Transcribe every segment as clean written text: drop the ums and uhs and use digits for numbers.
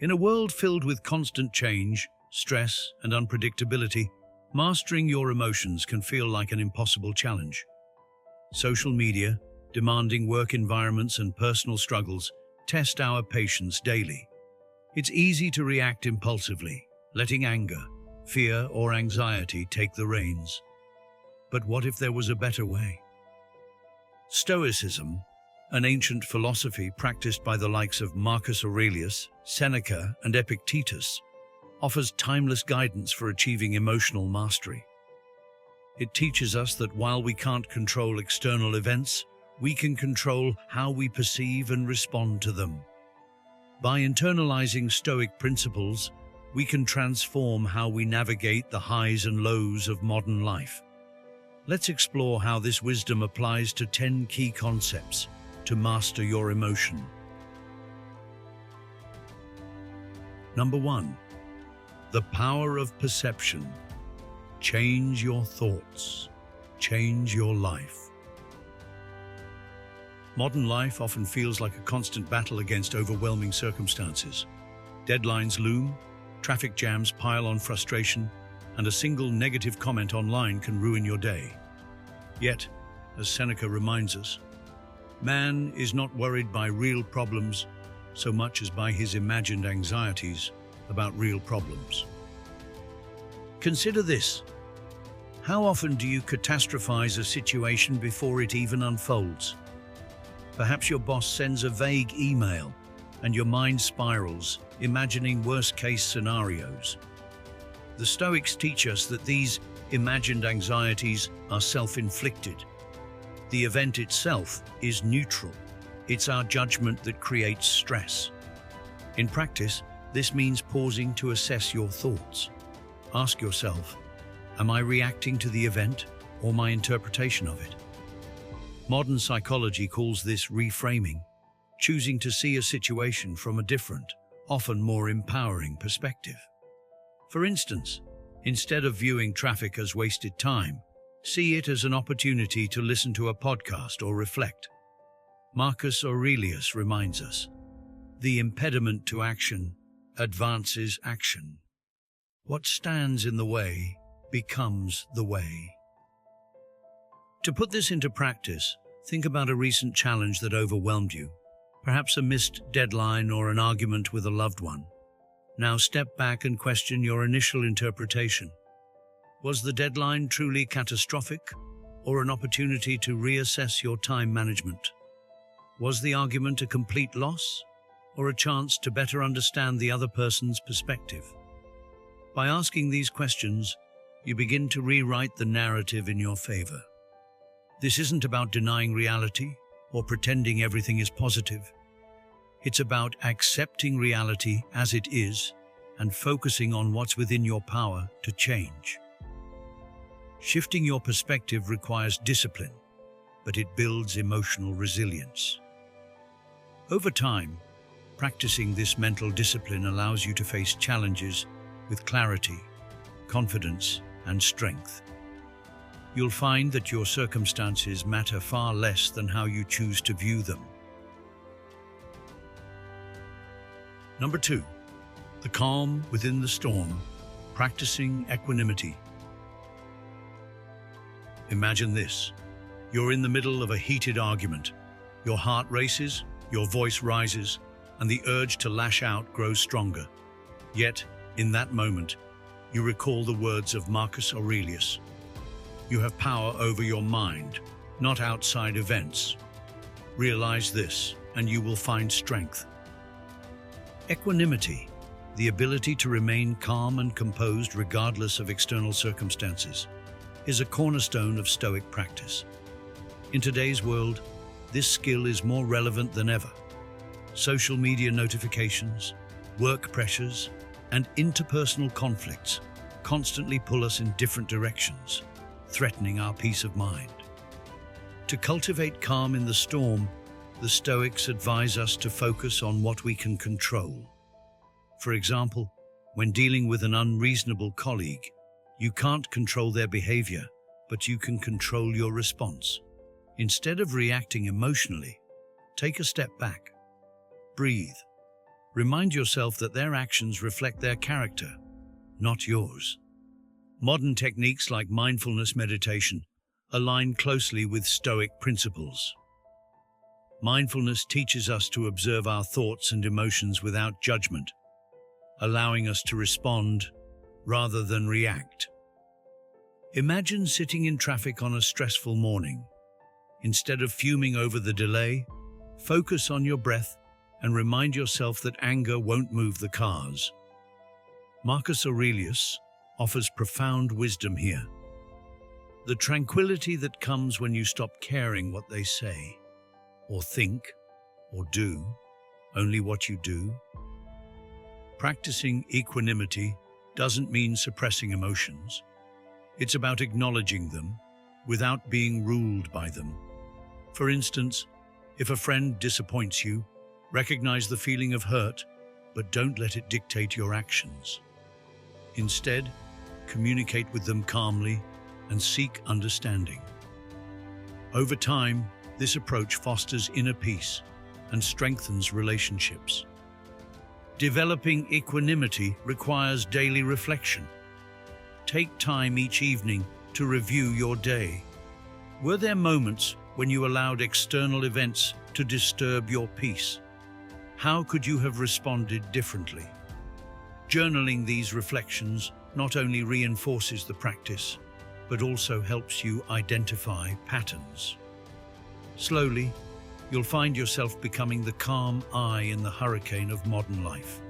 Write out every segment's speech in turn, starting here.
In a world filled with constant change, stress, and unpredictability, mastering your emotions can feel like an impossible challenge. Social media, demanding work environments, and personal struggles test our patience daily. It's easy to react impulsively, letting anger, fear, or anxiety take the reins. But what if there was a better way? Stoicism, an ancient philosophy practiced by the likes of Marcus Aurelius, Seneca, and Epictetus, offers timeless guidance for achieving emotional mastery. It teaches us that while we can't control external events, we can control how we perceive and respond to them. By internalizing Stoic principles, we can transform how we navigate the highs and lows of modern life. Let's explore how this wisdom applies to 10 key concepts to master your emotion. Number 1. The power of perception. Change your thoughts. Change your life. Modern life often feels like a constant battle against overwhelming circumstances. Deadlines loom, traffic jams pile on frustration, and a single negative comment online can ruin your day. Yet, as Seneca reminds us, man is not worried by real problems so much as by his imagined anxieties about real problems. Consider this. How often do you catastrophize a situation before it even unfolds? Perhaps your boss sends a vague email and your mind spirals, imagining worst-case scenarios. The Stoics teach us that these imagined anxieties are self-inflicted. The event itself is neutral. It's our judgment that creates stress. In practice, this means pausing to assess your thoughts. Ask yourself, am I reacting to the event or my interpretation of it? Modern psychology calls this reframing, choosing to see a situation from a different, often more empowering perspective. For instance, instead of viewing traffic as wasted time, see it as an opportunity to listen to a podcast or reflect. Marcus Aurelius reminds us, the impediment to action advances action. What stands in the way becomes the way. To put this into practice, think about a recent challenge that overwhelmed you, perhaps a missed deadline or an argument with a loved one. Now step back and question your initial interpretation. Was the deadline truly catastrophic, or an opportunity to reassess your time management? Was the argument a complete loss, or a chance to better understand the other person's perspective? By asking these questions, you begin to rewrite the narrative in your favor. This isn't about denying reality or pretending everything is positive. It's about accepting reality as it is and focusing on what's within your power to change. Shifting your perspective requires discipline, but it builds emotional resilience. Over time, practicing this mental discipline allows you to face challenges with clarity, confidence, and strength. You'll find that your circumstances matter far less than how you choose to view them. Number 2, the calm within the storm, practicing equanimity. Imagine this. You're in the middle of a heated argument. Your heart races, your voice rises, and the urge to lash out grows stronger. Yet, in that moment, you recall the words of Marcus Aurelius. You have power over your mind, not outside events. Realize this, and you will find strength. Equanimity, the ability to remain calm and composed regardless of external circumstances, is a cornerstone of Stoic practice. In today's world, this skill is more relevant than ever. Social media notifications, work pressures, and interpersonal conflicts constantly pull us in different directions, threatening our peace of mind. To cultivate calm in the storm, the Stoics advise us to focus on what we can control. For example, when dealing with an unreasonable colleague, you can't control their behavior, but you can control your response. Instead of reacting emotionally, take a step back. Breathe. Remind yourself that their actions reflect their character, not yours. Modern techniques like mindfulness meditation align closely with Stoic principles. Mindfulness teaches us to observe our thoughts and emotions without judgment, allowing us to respond rather than react. Imagine sitting in traffic on a stressful morning. Instead of fuming over the delay, focus on your breath and remind yourself that anger won't move the cars. Marcus Aurelius offers profound wisdom here. The tranquility that comes when you stop caring what they say, or think, or do, only what you do. Practicing equanimity doesn't mean suppressing emotions. It's about acknowledging them without being ruled by them. For instance, if a friend disappoints you, recognize the feeling of hurt, but don't let it dictate your actions. Instead, communicate with them calmly and seek understanding. Over time, this approach fosters inner peace and strengthens relationships. Developing equanimity requires daily reflection. Take time each evening to review your day. Were there moments when you allowed external events to disturb your peace? How could you have responded differently? Journaling these reflections not only reinforces the practice, but also helps you identify patterns. Slowly, you'll find yourself becoming the calm eye in the hurricane of modern life,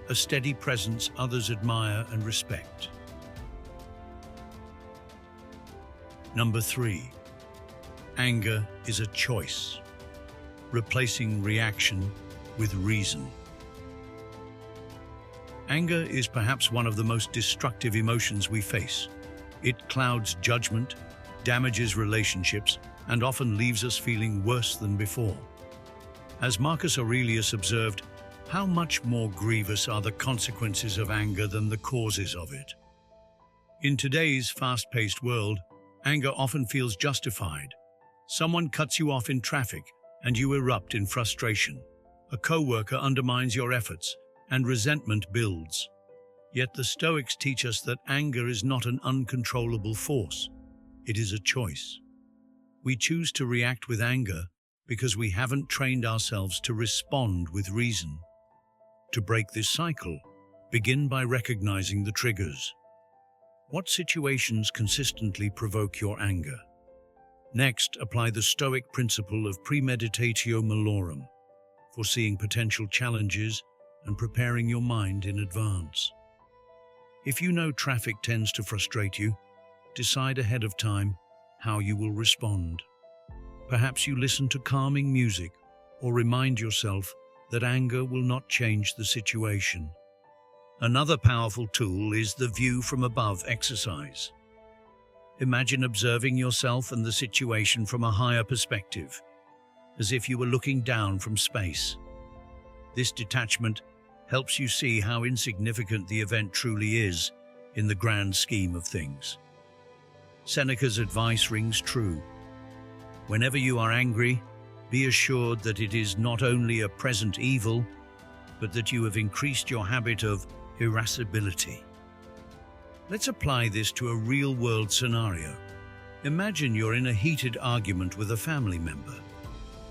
a steady presence others admire and respect. Number 3. Anger is a choice, replacing reaction with reason. Anger is perhaps one of the most destructive emotions we face. It clouds judgment, damages relationships, and often leaves us feeling worse than before. As Marcus Aurelius observed, how much more grievous are the consequences of anger than the causes of it? In today's fast-paced world, anger often feels justified. Someone cuts you off in traffic, and you erupt in frustration. A co-worker undermines your efforts, and resentment builds. Yet the Stoics teach us that anger is not an uncontrollable force. It is a choice. We choose to react with anger because we haven't trained ourselves to respond with reason. To break this cycle, begin by recognizing the triggers. What situations consistently provoke your anger? Next, apply the Stoic principle of Premeditatio Malorum, foreseeing potential challenges and preparing your mind in advance. If you know traffic tends to frustrate you, decide ahead of time how you will respond. Perhaps you listen to calming music or remind yourself that anger will not change the situation. Another powerful tool is the view from above exercise. Imagine observing yourself and the situation from a higher perspective, as if you were looking down from space. This detachment helps you see how insignificant the event truly is in the grand scheme of things. Seneca's advice rings true. Whenever you are angry, be assured that it is not only a present evil, but that you have increased your habit of irascibility. Let's apply this to a real-world scenario. Imagine you're in a heated argument with a family member.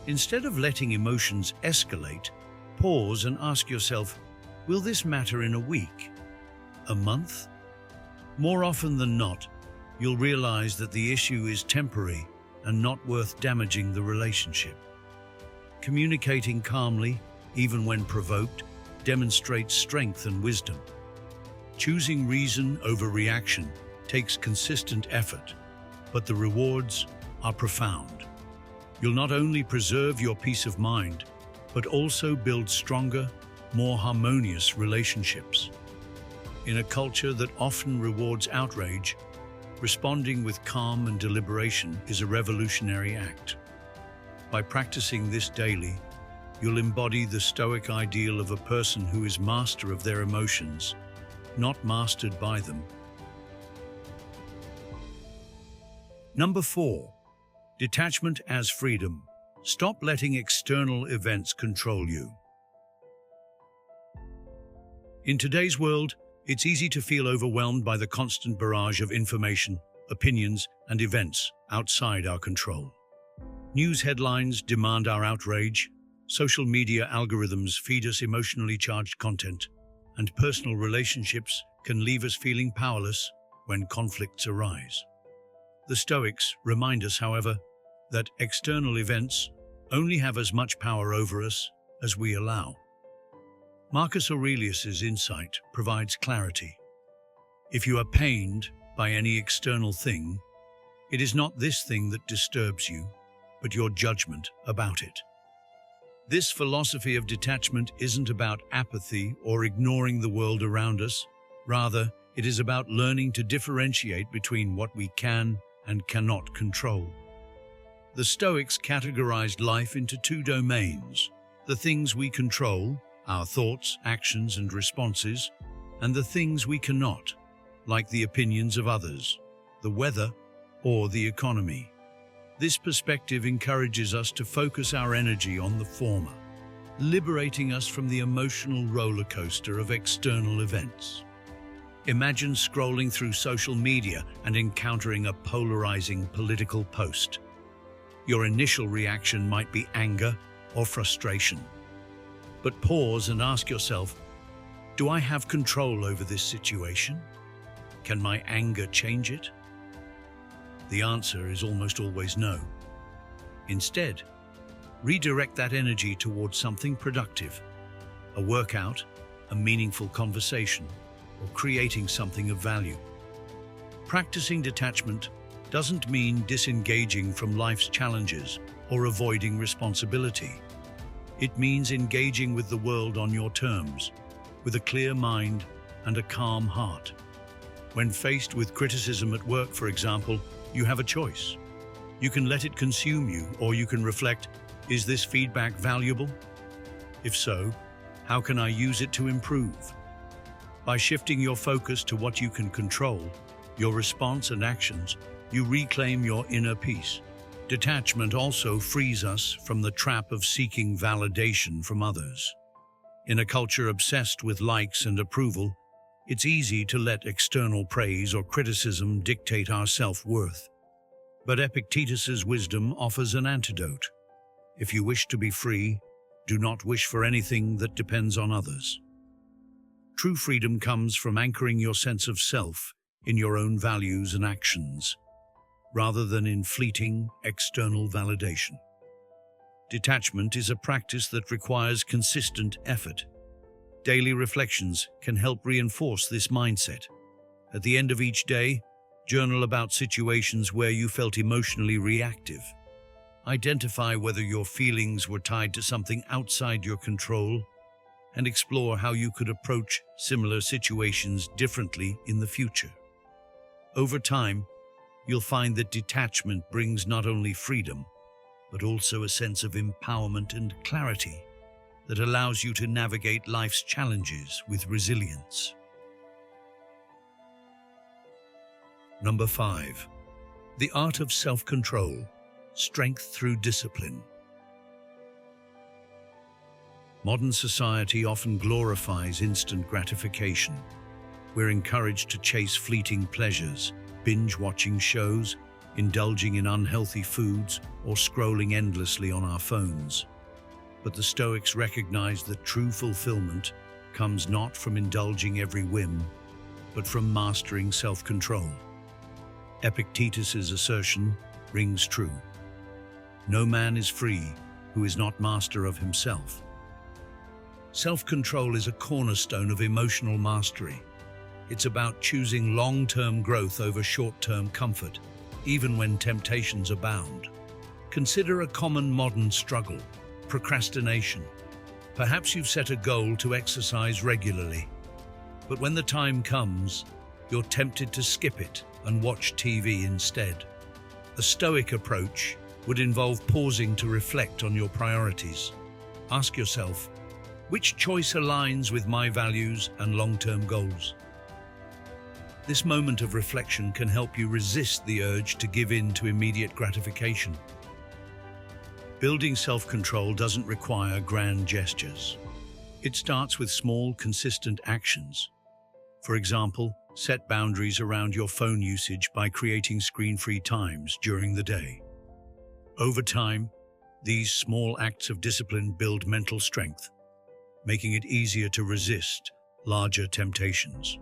Instead of letting emotions escalate, pause and ask yourself, will this matter in a week? A month? More often than not, you'll realize that the issue is temporary and not worth damaging the relationship. Communicating calmly, even when provoked, demonstrates strength and wisdom. Choosing reason over reaction takes consistent effort, but the rewards are profound. You'll not only preserve your peace of mind, but also build stronger, more harmonious relationships. In a culture that often rewards outrage, responding with calm and deliberation is a revolutionary act. By practicing this daily, you'll embody the Stoic ideal of a person who is master of their emotions, not mastered by them. Number 4. Detachment as freedom. Stop letting external events control you. In today's world, it's easy to feel overwhelmed by the constant barrage of information, opinions, and events outside our control. News headlines demand our outrage, social media algorithms feed us emotionally charged content, and personal relationships can leave us feeling powerless when conflicts arise. The Stoics remind us, however, that external events only have as much power over us as we allow. Marcus Aurelius's insight provides clarity. If you are pained by any external thing, it is not this thing that disturbs you, but your judgment about it. This philosophy of detachment isn't about apathy or ignoring the world around us. Rather, it is about learning to differentiate between what we can and cannot control. The Stoics categorized life into two domains: the things we control, our thoughts, actions, and responses, and the things we cannot, like the opinions of others, the weather, or the economy. This perspective encourages us to focus our energy on the former, liberating us from the emotional roller coaster of external events. Imagine scrolling through social media and encountering a polarizing political post. Your initial reaction might be anger or frustration. But pause and ask yourself, do I have control over this situation? Can my anger change it? The answer is almost always no. Instead, redirect that energy towards something productive: a workout, a meaningful conversation, or creating something of value. Practicing detachment doesn't mean disengaging from life's challenges or avoiding responsibility. It means engaging with the world on your terms, with a clear mind and a calm heart. When faced with criticism at work, for example, you have a choice. You can let it consume you, or you can reflect, is this feedback valuable? If so, how can I use it to improve? By shifting your focus to what you can control, your response and actions, you reclaim your inner peace. Detachment also frees us from the trap of seeking validation from others. In a culture obsessed with likes and approval, it's easy to let external praise or criticism dictate our self-worth. But Epictetus's wisdom offers an antidote. If you wish to be free, do not wish for anything that depends on others. True freedom comes from anchoring your sense of self in your own values and actions, rather than in fleeting external validation. Detachment is a practice that requires consistent effort. Daily reflections can help reinforce this mindset. At the end of each day, journal about situations where you felt emotionally reactive. Identify whether your feelings were tied to something outside your control, and explore how you could approach similar situations differently in the future. Over time, you'll find that detachment brings not only freedom, but also a sense of empowerment and clarity that allows you to navigate life's challenges with resilience. Number 5. The art of self-control, strength through discipline. Modern society often glorifies instant gratification. We're encouraged to chase fleeting pleasures, binge-watching shows, indulging in unhealthy foods, or scrolling endlessly on our phones. But the Stoics recognize that true fulfillment comes not from indulging every whim, but from mastering self-control. Epictetus's assertion rings true. No man is free who is not master of himself. Self-control is a cornerstone of emotional mastery. It's about choosing long-term growth over short-term comfort, even when temptations abound. Consider a common modern struggle: procrastination. Perhaps you've set a goal to exercise regularly, but when the time comes, you're tempted to skip it and watch TV instead. A Stoic approach would involve pausing to reflect on your priorities. Ask yourself, which choice aligns with my values and long-term goals? This moment of reflection can help you resist the urge to give in to immediate gratification. Building self-control doesn't require grand gestures. It starts with small, consistent actions. For example, set boundaries around your phone usage by creating screen-free times during the day. Over time, these small acts of discipline build mental strength, making it easier to resist larger temptations.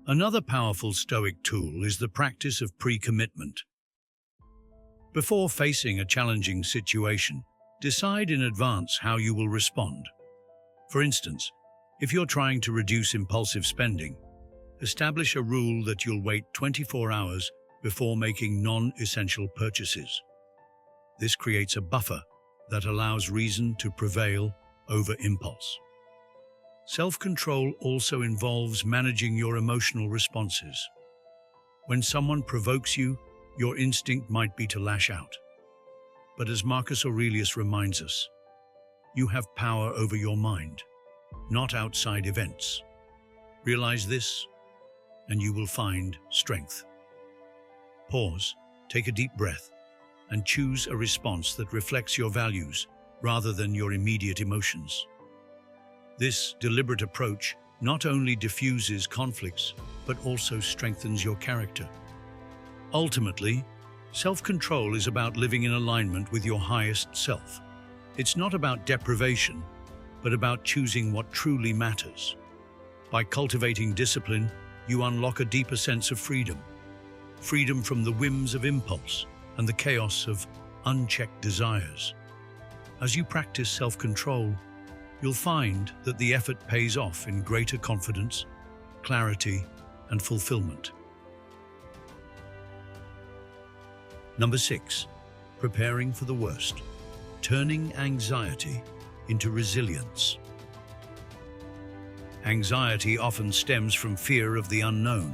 Another powerful Stoic tool is the practice of pre-commitment. Before facing a challenging situation, decide in advance how you will respond. For instance, if you're trying to reduce impulsive spending, establish a rule that you'll wait 24 hours before making non-essential purchases. This creates a buffer that allows reason to prevail over impulse. Self-control also involves managing your emotional responses. When someone provokes you, your instinct might be to lash out. But as Marcus Aurelius reminds us, you have power over your mind, not outside events. Realize this, and you will find strength. Pause, take a deep breath, and choose a response that reflects your values rather than your immediate emotions. This deliberate approach not only diffuses conflicts, but also strengthens your character. Ultimately, self-control is about living in alignment with your highest self. It's not about deprivation, but about choosing what truly matters. By cultivating discipline, you unlock a deeper sense of freedom. Freedom from the whims of impulse and the chaos of unchecked desires. As you practice self-control, you'll find that the effort pays off in greater confidence, clarity, and fulfillment. Number 6, preparing for the worst, turning anxiety into resilience. Anxiety often stems from fear of the unknown.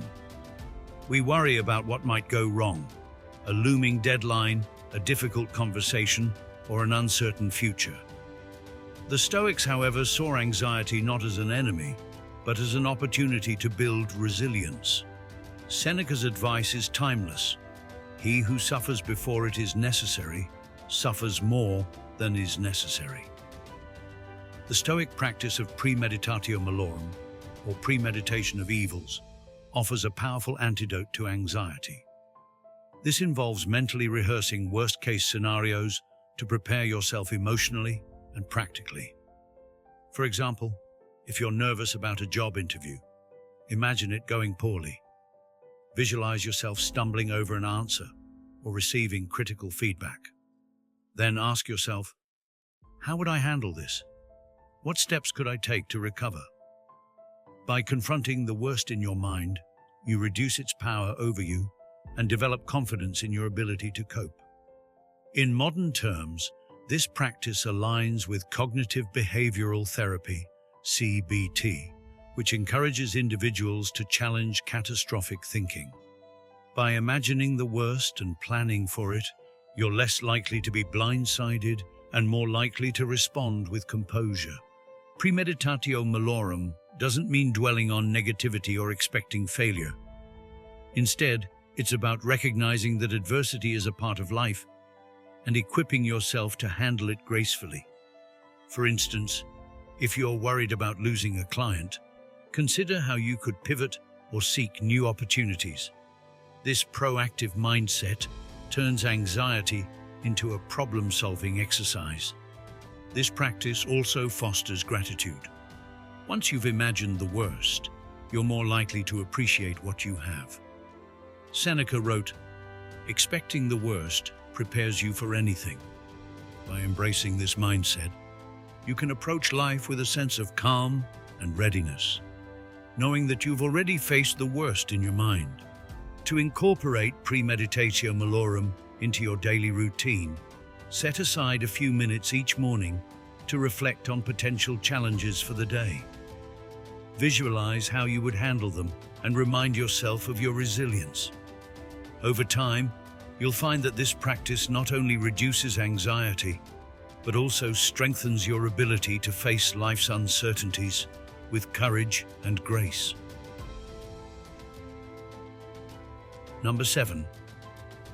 We worry about what might go wrong, a looming deadline, a difficult conversation, or an uncertain future. The Stoics, however, saw anxiety not as an enemy, but as an opportunity to build resilience. Seneca's advice is timeless. He who suffers before it is necessary, suffers more than is necessary. The Stoic practice of Premeditatio Malorum, or premeditation of evils, offers a powerful antidote to anxiety. This involves mentally rehearsing worst-case scenarios to prepare yourself emotionally and practically. For example, if you're nervous about a job interview, imagine it going poorly. Visualize yourself stumbling over an answer or receiving critical feedback. Then ask yourself, how would I handle this? What steps could I take to recover? By confronting the worst in your mind, you reduce its power over you and develop confidence in your ability to cope. In modern terms, this practice aligns with cognitive behavioral therapy, CBT, which encourages individuals to challenge catastrophic thinking. By imagining the worst and planning for it, you're less likely to be blindsided and more likely to respond with composure. Premeditatio Malorum doesn't mean dwelling on negativity or expecting failure. Instead, it's about recognizing that adversity is a part of life and equipping yourself to handle it gracefully. For instance, if you're worried about losing a client, consider how you could pivot or seek new opportunities. This proactive mindset turns anxiety into a problem-solving exercise. This practice also fosters gratitude. Once you've imagined the worst, you're more likely to appreciate what you have. Seneca wrote, "Expecting the worst prepares you for anything." By embracing this mindset, you can approach life with a sense of calm and readiness, knowing that you've already faced the worst in your mind. To incorporate Premeditatio Malorum into your daily routine, set aside a few minutes each morning to reflect on potential challenges for the day. Visualize how you would handle them and remind yourself of your resilience. Over time, you'll find that this practice not only reduces anxiety, but also strengthens your ability to face life's uncertainties with courage and grace. Number 7,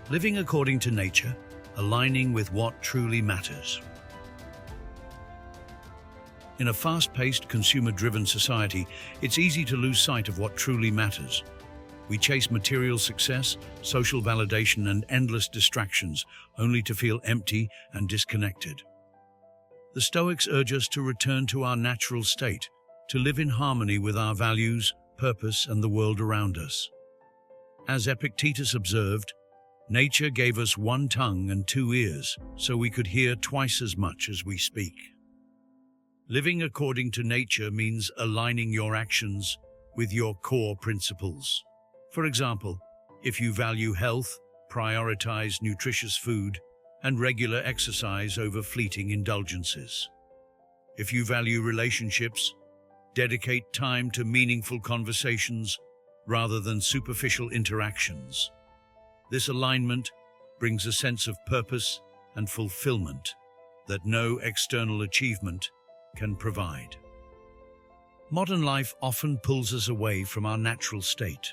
living according to nature, aligning with what truly matters. In a fast-paced, consumer-driven society, it's easy to lose sight of what truly matters. We chase material success, social validation, and endless distractions, only to feel empty and disconnected. The Stoics urge us to return to our natural state, to live in harmony with our values, purpose, and the world around us. As Epictetus observed, nature gave us one tongue and two ears, so we could hear twice as much as we speak. Living according to nature means aligning your actions with your core principles. For example, if you value health, prioritize nutritious food and regular exercise over fleeting indulgences. If you value relationships, dedicate time to meaningful conversations rather than superficial interactions. This alignment brings a sense of purpose and fulfillment that no external achievement can provide. Modern life often pulls us away from our natural state.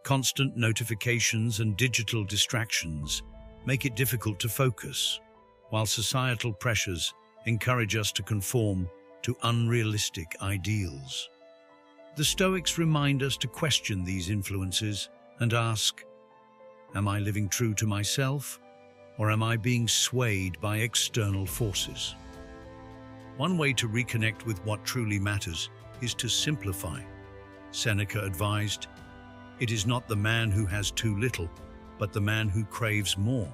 Constant notifications and digital distractions make it difficult to focus, while societal pressures encourage us to conform to unrealistic ideals. The Stoics remind us to question these influences and ask, am I living true to myself, or am I being swayed by external forces? One way to reconnect with what truly matters is to simplify. Seneca advised, "It is not the man who has too little, but the man who craves more,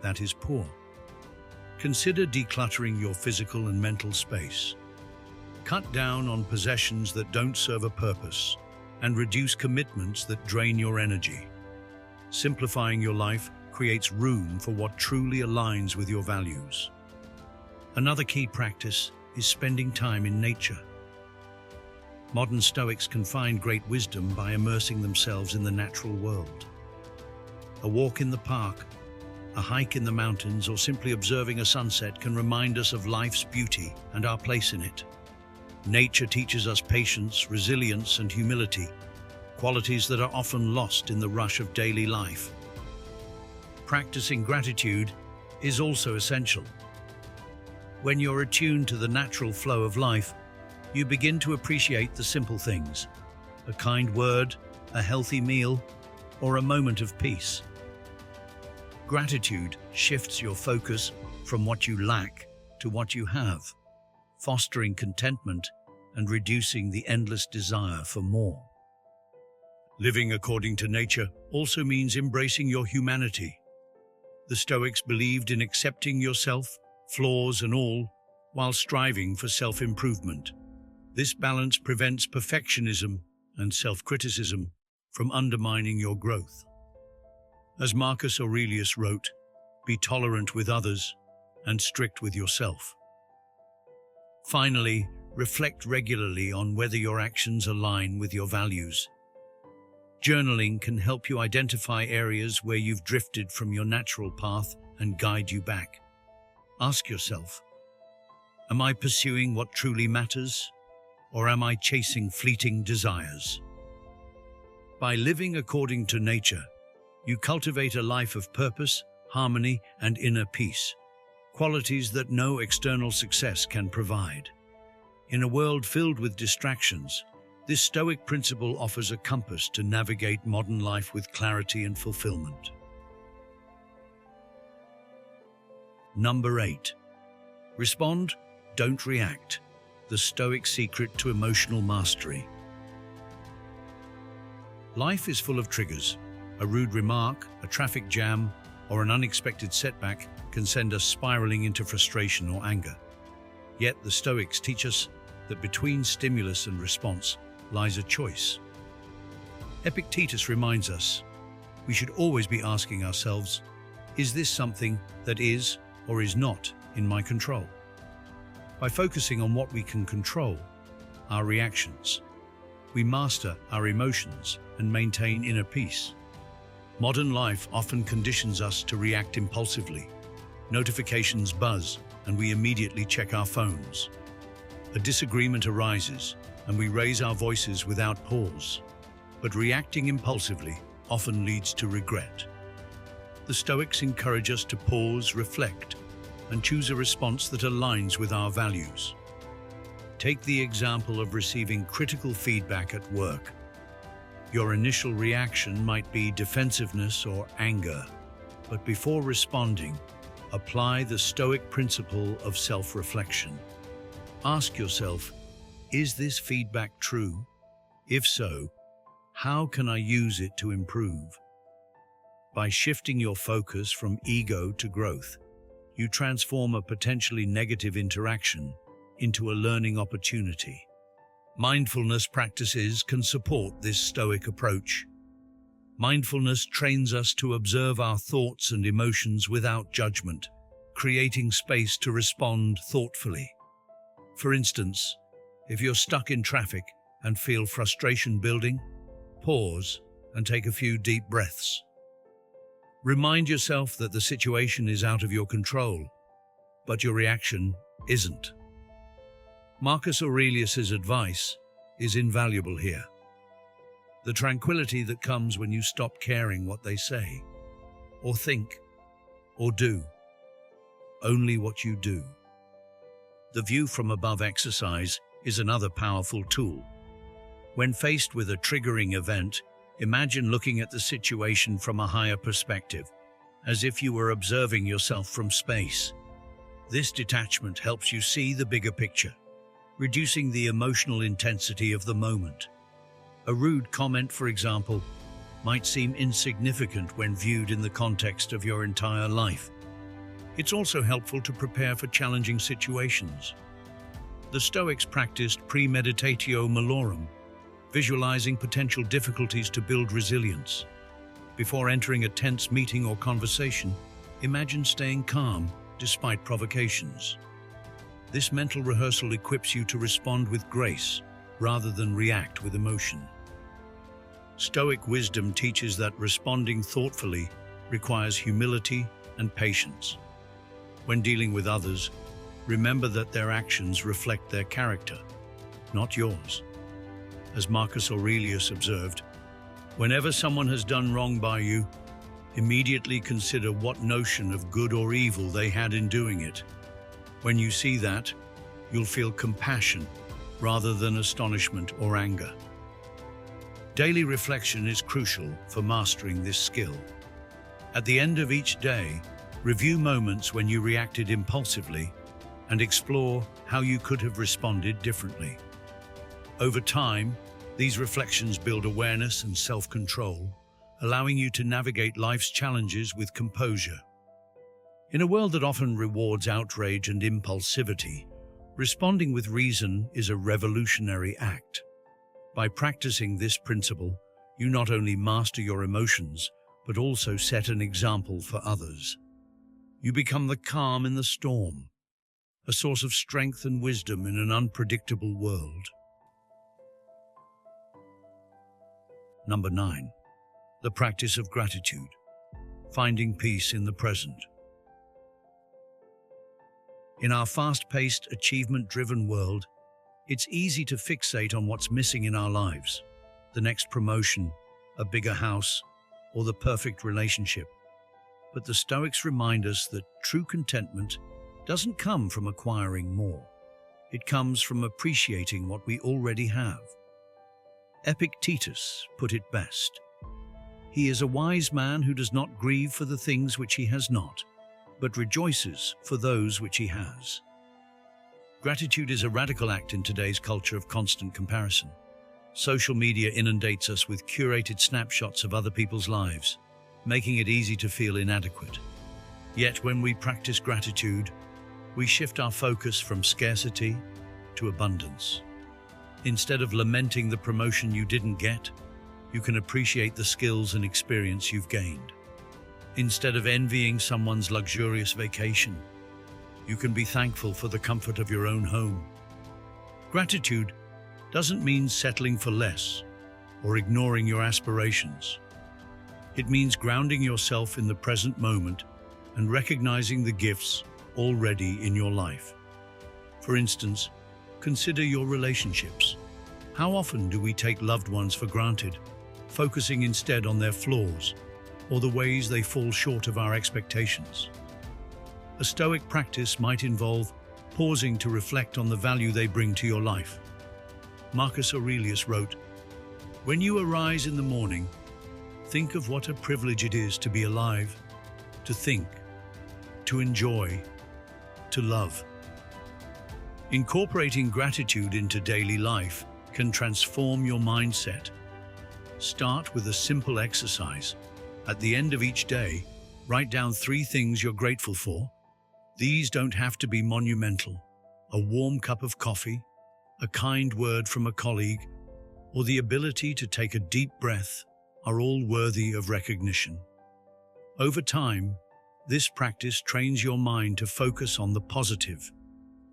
that is poor." Consider decluttering your physical and mental space. Cut down on possessions that don't serve a purpose and reduce commitments that drain your energy. Simplifying your life creates room for what truly aligns with your values. Another key practice is spending time in nature. Modern Stoics can find great wisdom by immersing themselves in the natural world. A walk in the park, a hike in the mountains, or simply observing a sunset can remind us of life's beauty and our place in it. Nature teaches us patience, resilience, and humility, qualities that are often lost in the rush of daily life. Practicing gratitude is also essential. When you're attuned to the natural flow of life, you begin to appreciate the simple things: a kind word, a healthy meal, or a moment of peace. Gratitude shifts your focus from what you lack to what you have, fostering contentment and reducing the endless desire for more. Living according to nature also means embracing your humanity. The Stoics believed in accepting yourself, flaws and all, while striving for self-improvement. This balance prevents perfectionism and self-criticism from undermining your growth. As Marcus Aurelius wrote, "Be tolerant with others and strict with yourself." Finally, reflect regularly on whether your actions align with your values. Journaling can help you identify areas where you've drifted from your natural path and guide you back. Ask yourself, am I pursuing what truly matters, or am I chasing fleeting desires? By living according to nature, you cultivate a life of purpose, harmony, and inner peace, qualities that no external success can provide. In a world filled with distractions, this Stoic principle offers a compass to navigate modern life with clarity and fulfillment. Number 8. Respond, don't react. The Stoic secret to emotional mastery. Life is full of triggers. A rude remark, a traffic jam, or an unexpected setback can send us spiraling into frustration or anger. Yet the Stoics teach us that between stimulus and response lies a choice. Epictetus reminds us, we should always be asking ourselves, is this something that is or is not in my control? By focusing on what we can control, our reactions, we master our emotions and maintain inner peace. Modern life often conditions us to react impulsively. Notifications buzz and we immediately check our phones. A disagreement arises and we raise our voices without pause. But reacting impulsively often leads to regret. The Stoics encourage us to pause, reflect, and choose a response that aligns with our values. Take the example of receiving critical feedback at work. Your initial reaction might be defensiveness or anger, but before responding, apply the Stoic principle of self-reflection. Ask yourself, is this feedback true? If so, how can I use it to improve? By shifting your focus from ego to growth, you transform a potentially negative interaction into a learning opportunity. Mindfulness practices can support this Stoic approach. Mindfulness trains us to observe our thoughts and emotions without judgment, creating space to respond thoughtfully. For instance, if you're stuck in traffic and feel frustration building, pause and take a few deep breaths. Remind yourself that the situation is out of your control, but your reaction isn't. Marcus Aurelius's advice is invaluable here. The tranquility that comes when you stop caring what they say, or think, or do. Only what you do. The view from above exercise is another powerful tool. When faced with a triggering event, imagine looking at the situation from a higher perspective, as if you were observing yourself from space. This detachment helps you see the bigger picture, reducing the emotional intensity of the moment. A rude comment, for example, might seem insignificant when viewed in the context of your entire life. It's also helpful to prepare for challenging situations. The Stoics practiced Premeditatio Malorum, visualizing potential difficulties to build resilience. Before entering a tense meeting or conversation, imagine staying calm despite provocations. This mental rehearsal equips you to respond with grace rather than react with emotion. Stoic wisdom teaches that responding thoughtfully requires humility and patience. When dealing with others, remember that their actions reflect their character, not yours. As Marcus Aurelius observed, whenever someone has done wrong by you, immediately consider what notion of good or evil they had in doing it. When you see that, you'll feel compassion rather than astonishment or anger. Daily reflection is crucial for mastering this skill. At the end of each day, review moments when you reacted impulsively and explore how you could have responded differently. Over time, these reflections build awareness and self-control, allowing you to navigate life's challenges with composure. In a world that often rewards outrage and impulsivity, responding with reason is a revolutionary act. By practicing this principle, you not only master your emotions, but also set an example for others. You become the calm in the storm, a source of strength and wisdom in an unpredictable world. Number 9. The practice of gratitude, finding peace in the present. In our fast-paced, achievement-driven world, it's easy to fixate on what's missing in our lives: the next promotion, a bigger house, or the perfect relationship. But the Stoics remind us that true contentment doesn't come from acquiring more. It comes from appreciating what we already have. Epictetus put it best. He is a wise man who does not grieve for the things which he has not, but rejoices for those which he has. Gratitude is a radical act in today's culture of constant comparison. Social media inundates us with curated snapshots of other people's lives, making it easy to feel inadequate. Yet when we practice gratitude, we shift our focus from scarcity to abundance. Instead of lamenting the promotion you didn't get, you can appreciate the skills and experience you've gained. Instead of envying someone's luxurious vacation, you can be thankful for the comfort of your own home. Gratitude doesn't mean settling for less or ignoring your aspirations. It means grounding yourself in the present moment and recognizing the gifts already in your life. For instance, consider your relationships. How often do we take loved ones for granted, focusing instead on their flaws or the ways they fall short of our expectations? A Stoic practice might involve pausing to reflect on the value they bring to your life. Marcus Aurelius wrote, "When you arise in the morning, think of what a privilege it is to be alive, to think, to enjoy, to love." Incorporating gratitude into daily life can transform your mindset. Start with a simple exercise. At the end of each day, write down 3 things you're grateful for. These don't have to be monumental. A warm cup of coffee, a kind word from a colleague, or the ability to take a deep breath are all worthy of recognition. Over time, this practice trains your mind to focus on the positive,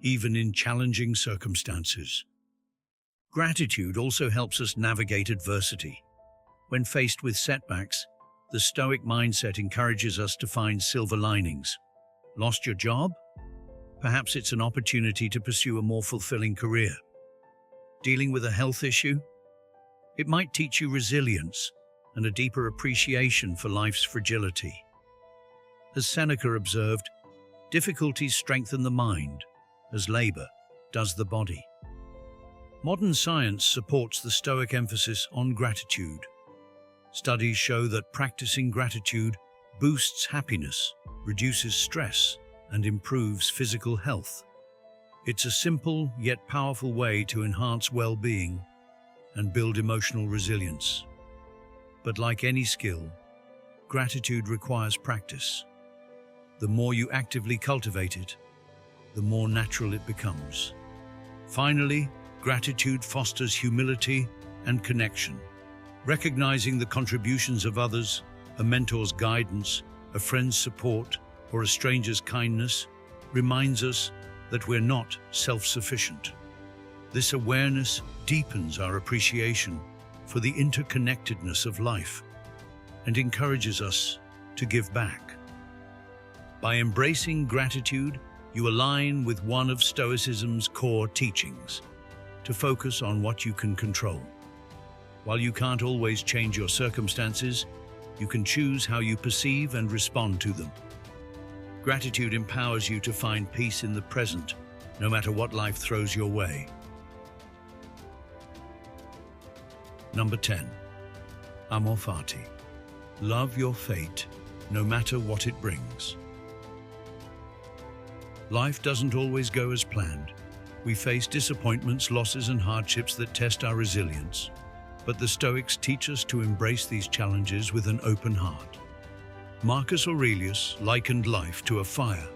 even in challenging circumstances. Gratitude also helps us navigate adversity. When faced with setbacks, the Stoic mindset encourages us to find silver linings. Lost your job? Perhaps it's an opportunity to pursue a more fulfilling career. Dealing with a health issue? It might teach you resilience and a deeper appreciation for life's fragility. As Seneca observed, difficulties strengthen the mind, as labor does the body. Modern science supports the Stoic emphasis on gratitude. Studies show that practicing gratitude boosts happiness, reduces stress, and improves physical health. It's a simple yet powerful way to enhance well-being and build emotional resilience. But like any skill, gratitude requires practice. The more you actively cultivate it, the more natural it becomes. Finally, gratitude fosters humility and connection. Recognizing the contributions of others, a mentor's guidance, a friend's support, or a stranger's kindness, reminds us that we're not self-sufficient. This awareness deepens our appreciation for the interconnectedness of life and encourages us to give back. By embracing gratitude, you align with one of Stoicism's core teachings, to focus on what you can control. While you can't always change your circumstances, you can choose how you perceive and respond to them. Gratitude empowers you to find peace in the present, no matter what life throws your way. Number 10. Amor Fati. Love your fate, no matter what it brings. Life doesn't always go as planned. We face disappointments, losses, and hardships that test our resilience. But the Stoics teach us to embrace these challenges with an open heart. Marcus Aurelius likened life to a fire.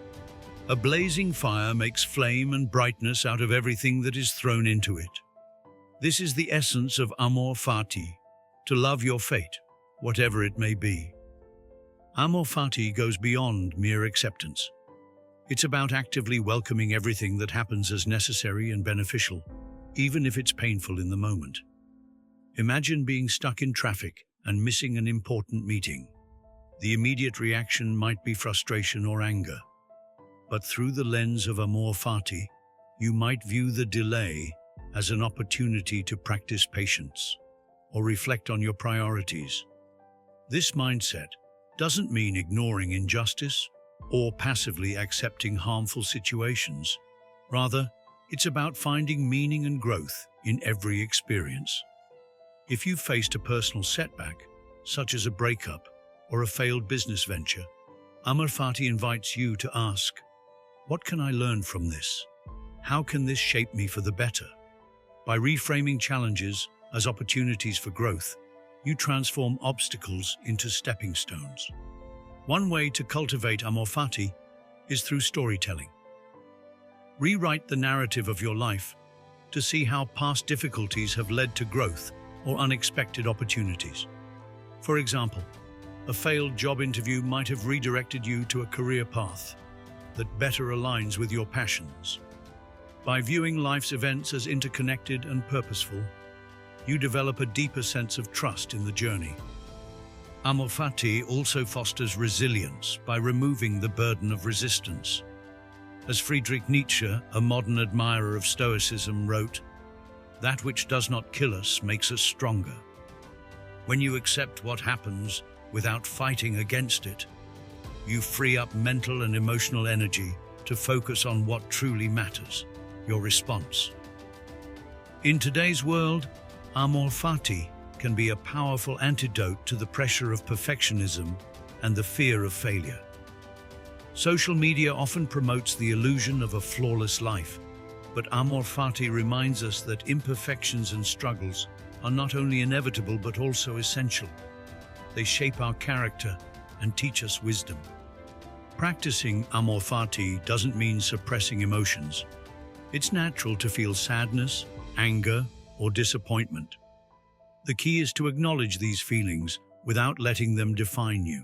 A blazing fire makes flame and brightness out of everything that is thrown into it. This is the essence of Amor Fati, to love your fate, whatever it may be. Amor Fati goes beyond mere acceptance. It's about actively welcoming everything that happens as necessary and beneficial, even if it's painful in the moment. Imagine being stuck in traffic and missing an important meeting. The immediate reaction might be frustration or anger. But through the lens of Amor Fati, you might view the delay as an opportunity to practice patience or reflect on your priorities. This mindset doesn't mean ignoring injustice or passively accepting harmful situations. Rather, it's about finding meaning and growth in every experience. If you've faced a personal setback, such as a breakup or a failed business venture, Amor Fati invites you to ask, what can I learn from this? How can this shape me for the better? By reframing challenges as opportunities for growth, you transform obstacles into stepping stones. One way to cultivate Amor Fati is through storytelling. Rewrite the narrative of your life to see how past difficulties have led to growth or unexpected opportunities. For example, a failed job interview might have redirected you to a career path that better aligns with your passions. By viewing life's events as interconnected and purposeful, you develop a deeper sense of trust in the journey. Amor Fati also fosters resilience by removing the burden of resistance. As Friedrich Nietzsche, a modern admirer of Stoicism, wrote, "That which does not kill us makes us stronger." When you accept what happens without fighting against it, you free up mental and emotional energy to focus on what truly matters, your response. In today's world, Amor Fati can be a powerful antidote to the pressure of perfectionism and the fear of failure. Social media often promotes the illusion of a flawless life, but Amor Fati reminds us that imperfections and struggles are not only inevitable but also essential. They shape our character and teach us wisdom. Practicing Amor Fati doesn't mean suppressing emotions. It's natural to feel sadness, anger, or disappointment. The key is to acknowledge these feelings without letting them define you.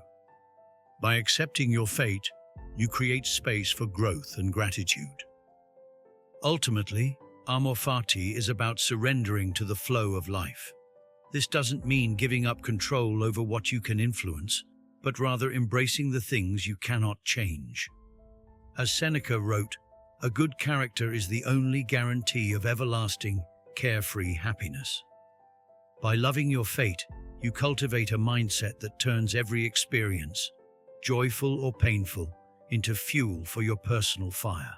By accepting your fate, you create space for growth and gratitude. Ultimately, Amor Fati is about surrendering to the flow of life. This doesn't mean giving up control over what you can influence, but rather embracing the things you cannot change. As Seneca wrote, "A good character is the only guarantee of everlasting, carefree happiness." By loving your fate, you cultivate a mindset that turns every experience, joyful or painful, into fuel for your personal fire.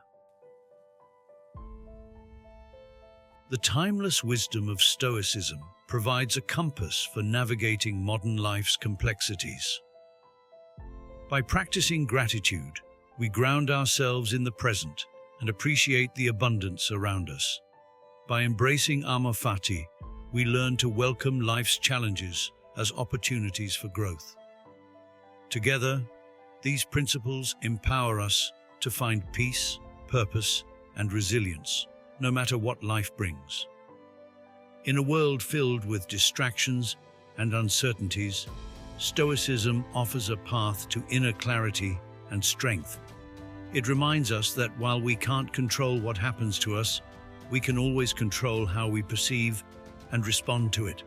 The timeless wisdom of Stoicism provides a compass for navigating modern life's complexities. By practicing gratitude, we ground ourselves in the present and appreciate the abundance around us. By embracing Amor Fati, we learn to welcome life's challenges as opportunities for growth. Together, these principles empower us to find peace, purpose, and resilience, no matter what life brings. In a world filled with distractions and uncertainties, Stoicism offers a path to inner clarity and strength. It reminds us that while we can't control what happens to us, we can always control how we perceive and respond to it.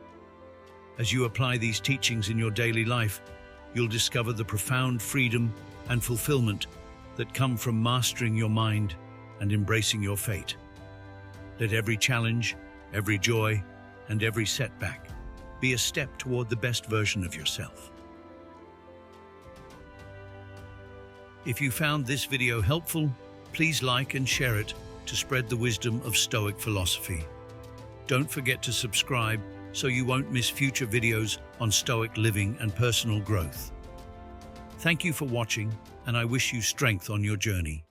As you apply these teachings in your daily life, you'll discover the profound freedom and fulfillment that come from mastering your mind and embracing your fate. Let every challenge, every joy, and every setback be a step toward the best version of yourself. If you found this video helpful, please like and share it to spread the wisdom of Stoic philosophy. Don't forget to subscribe so you won't miss future videos on Stoic living and personal growth. Thank you for watching, and I wish you strength on your journey.